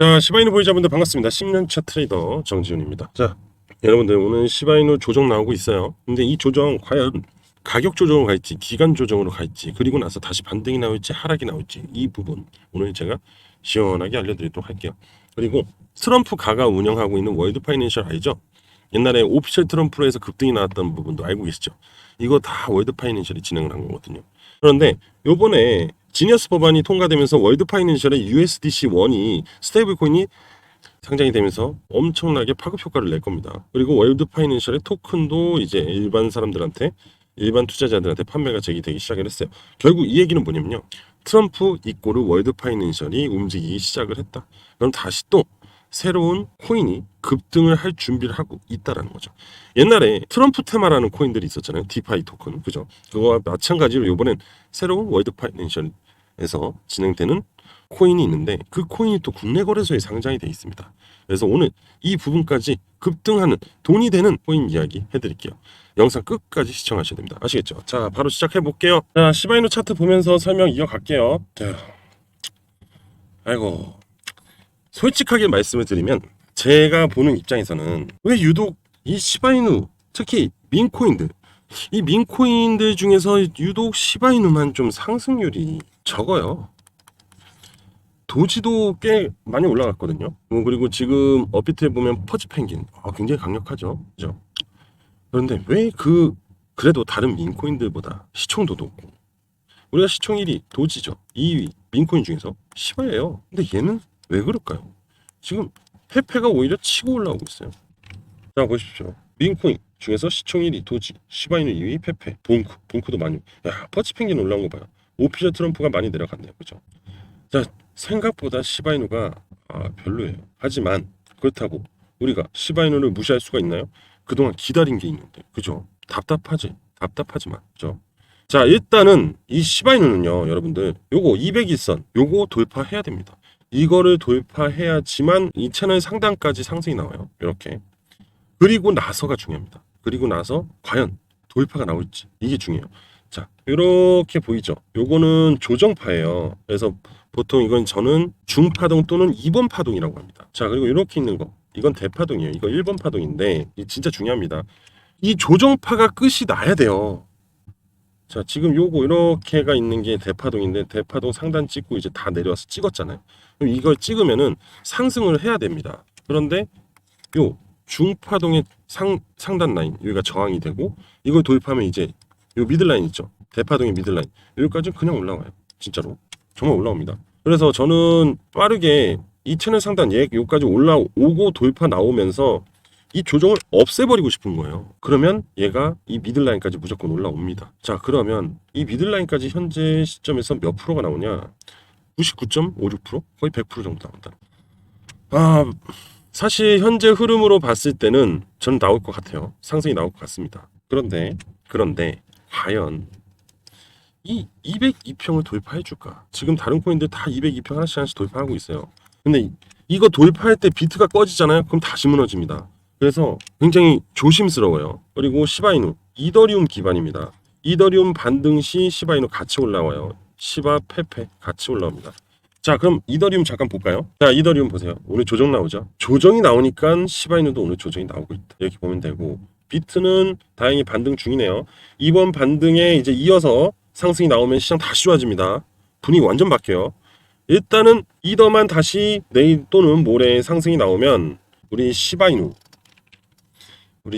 자, 시바이누 보유자분들 반갑습니다. 10년차 트레이더 정지훈입니다. 자, 여러분들 오늘 시바이누 조정 나오고 있어요. 근데 이 조정 과연 가격 조정으로 갈지, 기간 조정으로 갈지, 그리고 나서 다시 반등이 나올지, 하락이 나올지 이 부분 오늘 제가 시원하게 알려드리도록 할게요. 그리고 트럼프 가가 운영하고 있는 월드 파이낸셜 알죠? 옛날에 오피셜 트럼프로 해서 급등이 나왔던 부분도 알고 계시죠? 이거 다 월드 파이낸셜이 진행을 한 거거든요. 그런데 요번에 지니어스 법안이 통과되면서 월드 파이낸셜의 USDC1이 스테이블 코인이 상장이 되면서 엄청나게 파급 효과를 낼 겁니다. 그리고 월드 파이낸셜의 토큰도 이제 일반 사람들한테, 일반 투자자들한테 판매가 제기되기 시작을 했어요. 결국 이 얘기는 뭐냐면요. 트럼프 이꼬르 월드 파이낸셜이 움직이기 시작을 했다. 그럼 다시 또 새로운 코인이 급등을 할 준비를 하고 있다라는 거죠. 옛날에 트럼프 테마라는 코인들이 있었잖아요. 디파이 토큰. 그죠? 그거와 마찬가지로 이번엔 새로운 월드 파이낸셜에서 진행되는 코인이 있는데 그 코인이 또 국내 거래소에 상장이 되어 있습니다. 그래서 오늘 이 부분까지 급등하는 돈이 되는 코인 이야기 해드릴게요. 영상 끝까지 시청하셔야 됩니다. 아시겠죠? 자, 바로 시작해 볼게요. 자, 시바이누 차트 보면서 설명 이어갈게요. 자, 아이고. 솔직하게 말씀을 드리면 제가 보는 입장에서는 왜 유독 이 시바이누, 특히 민코인들, 이 민코인들 중에서 유독 시바이누만 좀 상승률이 적어요. 도지도 꽤 많이 올라갔거든요. 그리고 지금 업비트에 보면 퍼즈 펭귄 굉장히 강력하죠. 그죠? 그런데 왜 그래도 다른 민코인들보다 시총도 높고, 우리가 시총 1위 도지죠. 2위 민코인 중에서 시바예요. 근데 얘는 왜 그럴까요? 지금 페페가 오히려 치고 올라오고 있어요. 자, 보십시오. 민코인 중에서 시총 1위 도지, 시바이누 2위 페페, 봉크도 많이. 야, 퍼치 펭귄 올라온 거 봐요. 오피셜 트럼프가 많이 내려갔네요. 그죠? 자, 생각보다 시바이누가 별로예요. 하지만 그렇다고 우리가 시바이누를 무시할 수가 있나요? 그동안 기다린 게 있는데. 그죠? 답답하지만. 그죠? 자, 일단은 이 시바이누는요, 여러분들 요거 200일선 요거 돌파해야 됩니다. 이거를 돌파해야지만 이 채널 상단까지 상승이 나와요. 이렇게. 그리고 나서가 중요합니다. 그리고 나서 과연 돌파가 나올지 이게 중요해요. 자, 이렇게 보이죠? 요거는 조정파예요. 그래서 보통 이건 저는 중파동 또는 2번 파동이라고 합니다. 자, 그리고 이렇게 있는 거 이건 대파동이에요. 이거 1번 파동인데 이 진짜 중요합니다. 이 조정파가 끝이 나야 돼요. 자, 지금 요거 이렇게가 있는 게 대파동인데 대파동 상단 찍고 이제 다 내려와서 찍었잖아요. 그럼 이걸 찍으면은 상승을 해야 됩니다. 그런데 요 중파동의 상단 라인 여기가 저항이 되고 이걸 돌파하면 이제 요 미들라인 있죠. 대파동의 미들라인 여기까지 그냥 올라와요. 진짜로 정말 올라옵니다. 그래서 저는 빠르게 이 채널 상단 여기까지 올라오고 돌파 나오면서 이 조정을 없애버리고 싶은 거예요. 그러면 얘가 이 미들라인까지 무조건 올라옵니다. 자, 그러면 이 미들라인까지 현재 시점에서 몇 프로가 나오냐? 99.56%? 거의 100% 정도 나온다. 사실 현재 흐름으로 봤을 때는 저는 나올 것 같아요. 상승이 나올 것 같습니다. 그런데 과연 이 202평을 돌파해 줄까? 지금 다른 코인들 다 202평 하나씩 돌파하고 있어요. 근데 이거 돌파할 때 비트가 꺼지잖아요. 그럼 다시 무너집니다. 그래서 굉장히 조심스러워요. 그리고 시바이누, 이더리움 기반입니다. 이더리움 반등 시 시바이누 같이 올라와요. 시바, 페페 같이 올라옵니다. 자, 그럼 이더리움 잠깐 볼까요? 자, 이더리움 보세요. 오늘 조정 나오죠? 조정이 나오니까 시바이누도 오늘 조정이 나오고 있다. 이렇게 보면 되고, 비트는 다행히 반등 중이네요. 이번 반등에 이제 이어서 상승이 나오면 시장 다시 좋아집니다. 분위기 완전 바뀌어요. 일단은 이더만 다시 내일 또는 모레 상승이 나오면 우리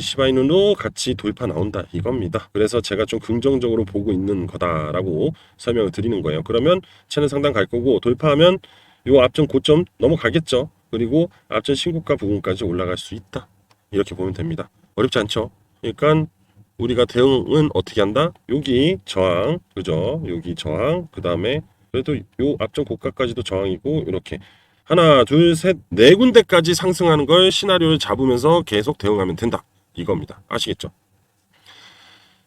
시바이누도 같이 돌파 나온다 이겁니다. 그래서 제가 좀 긍정적으로 보고 있는 거다라고 설명을 드리는 거예요. 그러면 채널 상단 갈 거고 돌파하면 요 앞전 고점 넘어가겠죠. 그리고 앞전 신고가 부분까지 올라갈 수 있다. 이렇게 보면 됩니다. 어렵지 않죠? 그러니까 우리가 대응은 어떻게 한다? 여기 저항, 그죠? 여기 저항, 그 다음에 그래도 요 앞전 고가까지도 저항이고 이렇게 하나, 둘, 셋, 네 군데까지 상승하는 걸 시나리오를 잡으면서 계속 대응하면 된다. 이겁니다. 아시겠죠?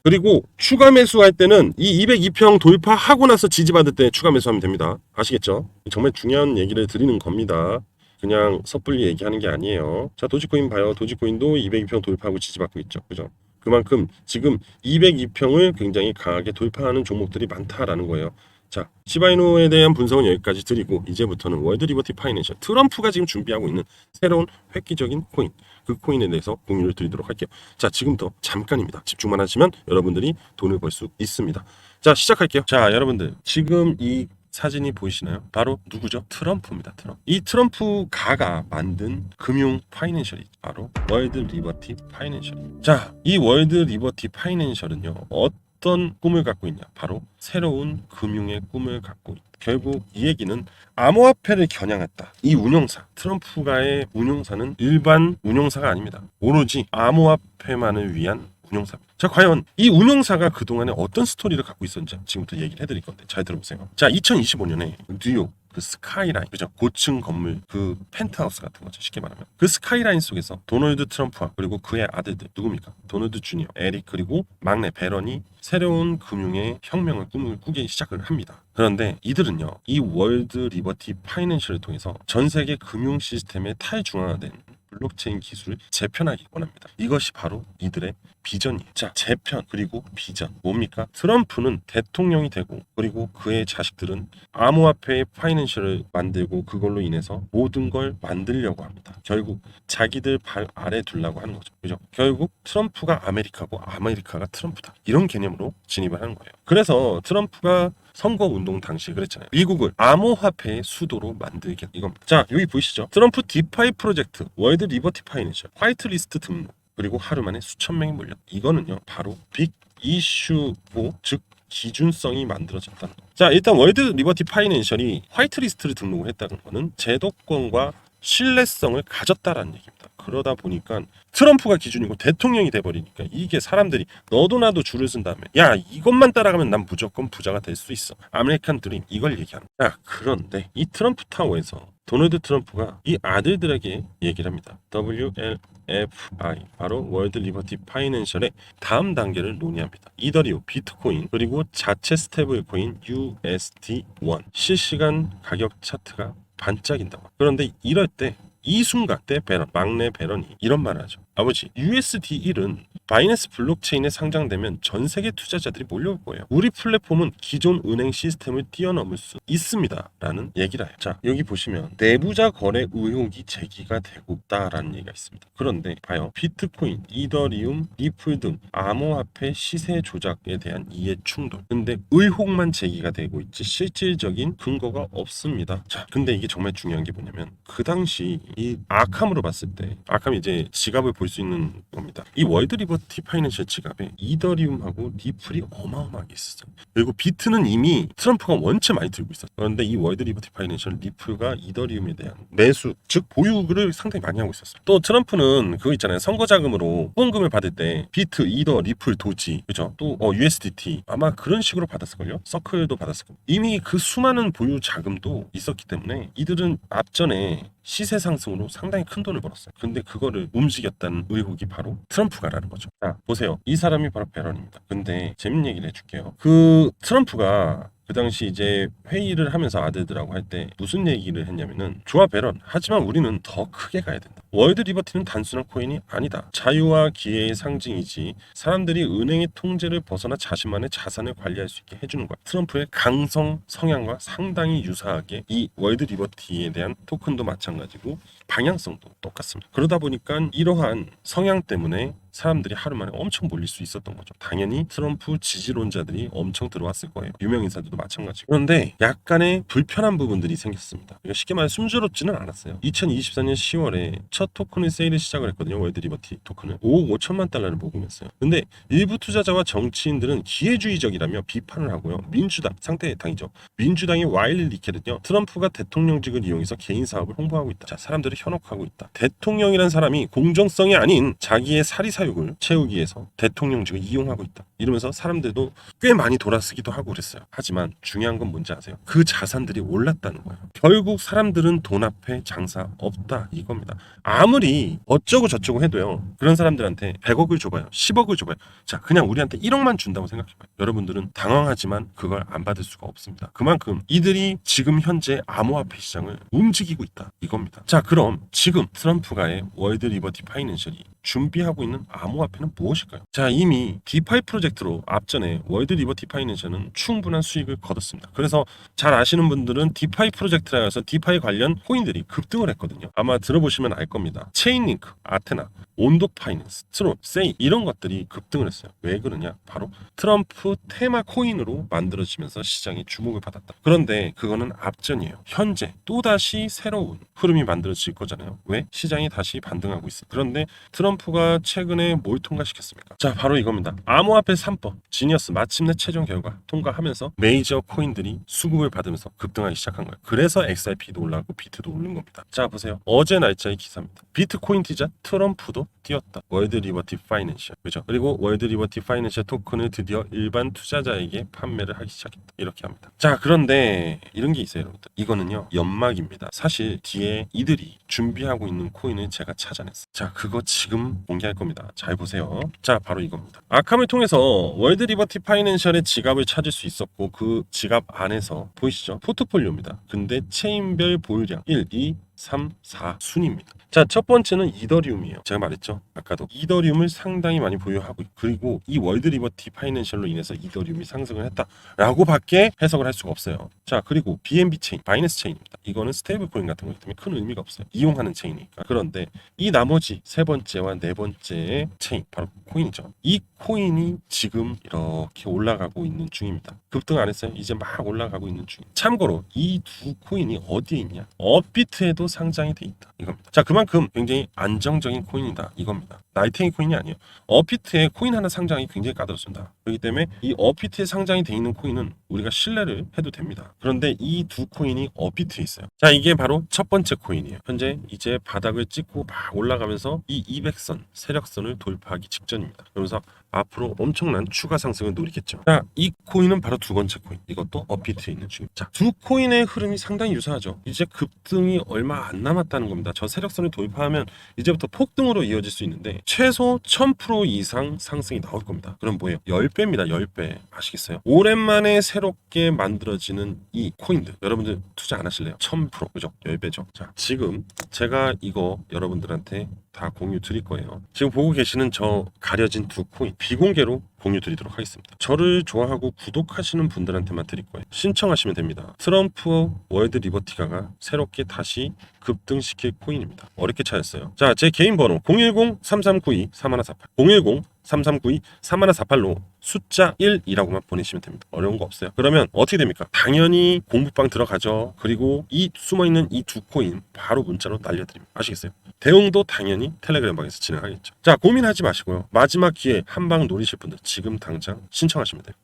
그리고 추가 매수할 때는 이 202평 돌파하고 나서 지지받을 때 추가 매수하면 됩니다. 아시겠죠? 정말 중요한 얘기를 드리는 겁니다. 그냥 섣불리 얘기하는 게 아니에요. 자, 도지코인 봐요. 도지코인도 202평 돌파하고 지지받고 있죠. 그죠? 그만큼 지금 202평을 굉장히 강하게 돌파하는 종목들이 많다라는 거예요. 자, 시바이누에 대한 분석은 여기까지 드리고 이제부터는 월드 리버티 파이낸셜, 트럼프가 지금 준비하고 있는 새로운 획기적인 코인, 그 코인에 대해서 공유를 드리도록 할게요. 자, 지금부터 잠깐입니다. 집중만 하시면 여러분들이 돈을 벌 수 있습니다. 자, 시작할게요. 자, 여러분들 지금 이 사진이 보이시나요? 바로 누구죠? 트럼프입니다. 트럼프. 이 트럼프가가 만든 금융 파이낸셜이 바로 월드 리버티 파이낸셜. 자, 이 월드 리버티 파이낸셜은요, 어떤 꿈을 갖고 있냐? 바로 새로운 금융의 꿈을 갖고 있다. 결국 이 얘기는 암호화폐를 겨냥했다. 이 운용사, 트럼프가의 운용사는 일반 운용사가 아닙니다. 오로지 암호화폐만을 위한 운용사입니다. 자, 과연 이 운용사가 그동안에 어떤 스토리를 갖고 있었는지 지금부터 얘기를 해드릴 건데 잘 들어보세요. 자, 2025년에 뉴욕 그 스카이라인, 그죠? 고층 건물, 그 펜트하우스 같은 거죠. 쉽게 말하면. 그 스카이라인 속에서 도널드 트럼프와 그리고 그의 아들들, 누굽니까? 도널드 주니어, 에릭, 그리고 막내 베런이 새로운 금융의 혁명을 꿈을 꾸기 시작을 합니다. 그런데 이들은요, 이 월드 리버티 파이낸셜을 통해서 전 세계 금융 시스템의 탈중앙화된 블록체인 기술을 재편하기 원합니다. 이것이 바로 이들의 비전이에요. 자, 재편 그리고 비전 뭡니까? 트럼프는 대통령이 되고 그리고 그의 자식들은 암호화폐의 파이낸셜을 만들고 그걸로 인해서 모든 걸 만들려고 합니다. 결국 자기들 발 아래 두려고 하는 거죠. 그죠? 결국 트럼프가 아메리카고 아메리카가 트럼프다. 이런 개념으로 진입을 하는 거예요. 그래서 트럼프가 선거운동 당시에 그랬잖아요. 미국을 암호화폐의 수도로 만들겠다. 이겁니다. 자, 여기 보이시죠? 트럼프 디파이 프로젝트, 월드 리버티 파이낸셜, 화이트리스트 등록, 그리고 하루 만에 수천 명이 몰렸다. 이거는요, 바로 빅 이슈고, 즉 기준성이 만들어졌다는 거. 자, 일단 월드 리버티 파이낸셜이 화이트리스트를 등록을 했다는 거는 제도권과 신뢰성을 가졌다라는 얘기입니다. 그러다 보니까 트럼프가 기준이고 대통령이 돼버리니까 이게 사람들이 너도 나도 줄을 쓴 다음에 야, 이것만 따라가면 난 무조건 부자가 될 수 있어. 아메리칸 드림, 이걸 얘기하는 거야. 그런데 이 트럼프 타워에서 도널드 트럼프가 이 아들들에게 얘기를 합니다. WLFI, 바로 월드 리버티 파이낸셜의 다음 단계를 논의합니다. 이더리움, 비트코인, 그리고 자체 스테이블 코인 USD1 실시간 가격 차트가 반짝인다고. 그런데 이럴 때 이 순간 때 베런, 막내 베런이 이런 말을 하죠. 아버지, USD1은 바이낸스 블록체인에 상장되면 전 세계 투자자들이 몰려올 거예요. 우리 플랫폼은 기존 은행 시스템을 뛰어넘을 수 있습니다. 라는 얘기를 해요. 자, 여기 보시면 내부자 거래 의혹이 제기가 되고 있다라는 얘기가 있습니다. 그런데 봐요. 비트코인, 이더리움, 리플 등 암호화폐 시세 조작에 대한 이해 충돌. 근데 의혹만 제기가 되고 있지 실질적인 근거가 없습니다. 자, 근데 이게 정말 중요한 게 뭐냐면 그 당시 이 아캄으로 봤을 때, 아캄이 이제 지갑을 볼 수 있는 겁니다. 이 월드 리버티 파이낸셜 지갑에 이더리움하고 리플이 어마어마하게 있었어요. 그리고 비트는 이미 트럼프가 원체 많이 들고 있었어요. 그런데 이 월드 리버티 파이낸셜 리플과 이더리움에 대한 매수, 즉 보유를 상당히 많이 하고 있었어요. 또 트럼프는 그거 있잖아요. 선거 자금으로 후원금을 받을 때 비트, 이더, 리플, 도지, 그죠? 또 USDT 아마 그런 식으로 받았을걸요? 서클도 받았을 거예요. 이미 그 수많은 보유 자금도 있었기 때문에 이들은 앞전에 시세 상승으로 상당히 큰 돈을 벌었어요. 근데 그거를 움직였다는 의혹이 바로 트럼프가라는 거죠. 자, 보세요. 이 사람이 바로 베런입니다. 근데 재밌는 얘기를 해줄게요. 그 트럼프가 그 당시 이제 회의를 하면서 아들들하고 할 때 무슨 얘기를 했냐면은, 좋아 베런, 하지만 우리는 더 크게 가야 된다. 월드 리버티는 단순한 코인이 아니다. 자유와 기회의 상징이지 사람들이 은행의 통제를 벗어나 자신만의 자산을 관리할 수 있게 해주는 거야. 트럼프의 강성 성향과 상당히 유사하게 이 월드 리버티에 대한 토큰도 마찬가지고 방향성도 똑같습니다. 그러다 보니까 이러한 성향 때문에 사람들이 하루 만에 엄청 몰릴 수 있었던 거죠. 당연히 트럼프 지지론자들이 엄청 들어왔을 거예요. 유명 인사들도 마찬가지고. 그런데 약간의 불편한 부분들이 생겼습니다. 그러니까 쉽게 말해 순조롭지는 않았어요. 2024년 10월에 첫 토큰을 세일을 시작을 했거든요. 월드 리버티 토큰을 5억 5천만 달러를 모금했어요. 근데 일부 투자자와 정치인들은 기회주의적이라며 비판을 하고요. 민주당, 상대 당이죠. 민주당의 와일리 리켈은요, 트럼프가 대통령직을 이용해서 개인 사업을 홍보하고 있다. 자, 사람들을 현혹하고 있다. 대통령이란 사람이 공정성이 아닌 자기의 사리사욕을 채우기 위해서 대통령직을 이용하고 있다. 이러면서 사람들도 꽤 많이 돌아서기도 하고 그랬어요. 하지만 중요한 건 뭔지 아세요? 그 자산들이 올랐다는 거예요. 결국 사람들은 돈 앞에 장사 없다 이겁니다. 아무리 어쩌고 저쩌고 해도요, 그런 사람들한테 100억을 줘봐요, 10억을 줘봐요. 자, 그냥 우리한테 1억만 준다고 생각해봐요. 여러분들은 당황하지만 그걸 안 받을 수가 없습니다. 그만큼 이들이 지금 현재 암호화폐 시장을 움직이고 있다 이겁니다. 자, 그럼 지금 트럼프가의 월드 리버티 파이낸셜이 준비하고 있는 암호화폐는 무엇일까요? 자, 이미 디파이 프로젝트로 앞전에 월드 리버티 파이낸셜은 충분한 수익을 거뒀습니다. 그래서 잘 아시는 분들은 디파이 프로젝트라 해서 디파이 관련 코인들이 급등을 했거든요. 아마 들어보시면 알 겁니다. 체인링크, 아테나, 온도 파이낸스, 트론, 세이 이런 것들이 급등을 했어요. 왜 그러냐? 바로 트럼프 테마 코인으로 만들어지면서 시장이 주목을 받았다. 그런데 그거는 앞전이에요. 현재 또다시 새로운 흐름이 만들어질 거잖아요. 왜? 시장이 다시 반등하고 있어. 그런데 트럼프가 최근에 뭘 통과시켰습니까? 자, 바로 이겁니다. 암호화폐 3법 지니어스 마침내 최종 결과 통과하면서 메이저 코인들이 수급을 받으면서 급등하기 시작한 거예요. 그래서 XRP도 올라가고 비트도 오른 겁니다. 자, 보세요. 어제 날짜의 기사입니다. 비트코인 티자 트럼프도 뛰었다. 월드 리버티 파이낸셜. 그죠? 그리고 월드 리버티 파이낸셜 토큰을 드디어 일반 투자자에게 판매를 하기 시작했다. 이렇게 합니다. 자, 그런데 이런 게 있어요, 여러분들. 이거는요, 연막입니다. 사실 뒤에 이들이 준비하고 있는 코인을 제가 찾아냈어요. 자, 그거 지금 공개할 겁니다. 잘 보세요. 자, 바로 이겁니다. 아캄을 통해서 월드 리버티 파이낸셜의 지갑을 찾을 수 있었고 그 지갑 안에서 보이시죠? 포트폴리오입니다. 근데 체인별 보유량 1, 2, 3, 4 순입니다. 자, 첫 번째는 이더리움이에요. 제가 말했죠. 아까도 이더리움을 상당히 많이 보유하고 그리고 이 월드 리버티 파이낸셜로 인해서 이더리움이 상승을 했다라고 밖에 해석을 할 수가 없어요. 자, 그리고 BNB 체인, 바이낸스 체인입니다. 이거는 스테이블 코인 같은 거기 때문에 큰 의미가 없어요. 이용하는 체인이니까. 그런데 이 나머지 세 번째와 네 번째의 체인, 바로 코인이죠. 이 코인이 지금 이렇게 올라가고 있는 중입니다. 급등 안 했어요. 이제 막 올라가고 있는 중. 참고로 이 두 코인이 어디에 있냐? 업비트에도 상장이 돼 있다. 이겁니다. 자, 그만큼 굉장히 안정적인 코인이다. 이겁니다. 나이테이 코인이 아니에요. 업비트에 코인 하나 상장이 굉장히 까다롭습니다. 그렇기 때문에 이 업비트에 상장이 돼 있는 코인은 우리가 신뢰를 해도 됩니다. 그런데 이 두 코인이 업비트에 있어요. 자, 이게 바로 첫 번째 코인이에요. 현재 이제 바닥을 찍고 막 올라가면서 이 200선 세력선을 돌파하기 직전입니다. 그러면서 앞으로 엄청난 추가 상승을 노리겠죠. 자, 이 코인은 바로 두 번째 코인. 이것도 업비트에 있는 중입니다. 자, 두 코인의 흐름이 상당히 유사하죠. 이제 급등이 얼마 안 남았다는 겁니다. 저 세력선을 돌파하면 이제부터 폭등으로 이어질 수 있는데 최소 1000% 이상 상승이 나올 겁니다. 그럼 뭐예요? 10배입니다. 10배. 아시겠어요? 오랜만에 새롭게 만들어지는 이 코인들. 여러분들 투자 안 하실래요? 1000%. 그죠? 10배죠. 자, 지금 제가 이거 여러분들한테 다 공유 드릴 거예요. 지금 보고 계시는 저 가려진 두 코인 비공개로 공유 드리도록 하겠습니다. 저를 좋아하고 구독하시는 분들한테만 드릴 거예요. 신청하시면 됩니다. 트럼프 월드 리버티가가 새롭게 다시 급등시킬 코인입니다. 어렵게 찾았어요. 자, 제 개인 번호 010-3392-3148 010-3392-3148로 숫자 1이라고만 보내시면 됩니다. 어려운 거 없어요. 그러면 어떻게 됩니까? 당연히 공부방 들어가죠. 그리고 이 숨어있는 이 두 코인 바로 문자로 날려드립니다. 아시겠어요? 대응도 당연히 텔레그램 방에서 진행하겠죠. 자, 고민하지 마시고요. 마지막 기회 한 방 노리실 분들 지금 당장 신청하시면 돼요.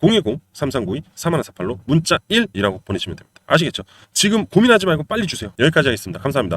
010-3392-3148로 문자 1이라고 보내시면 됩니다. 아시겠죠? 지금 고민하지 말고 빨리 주세요. 여기까지 하겠습니다. 감사합니다.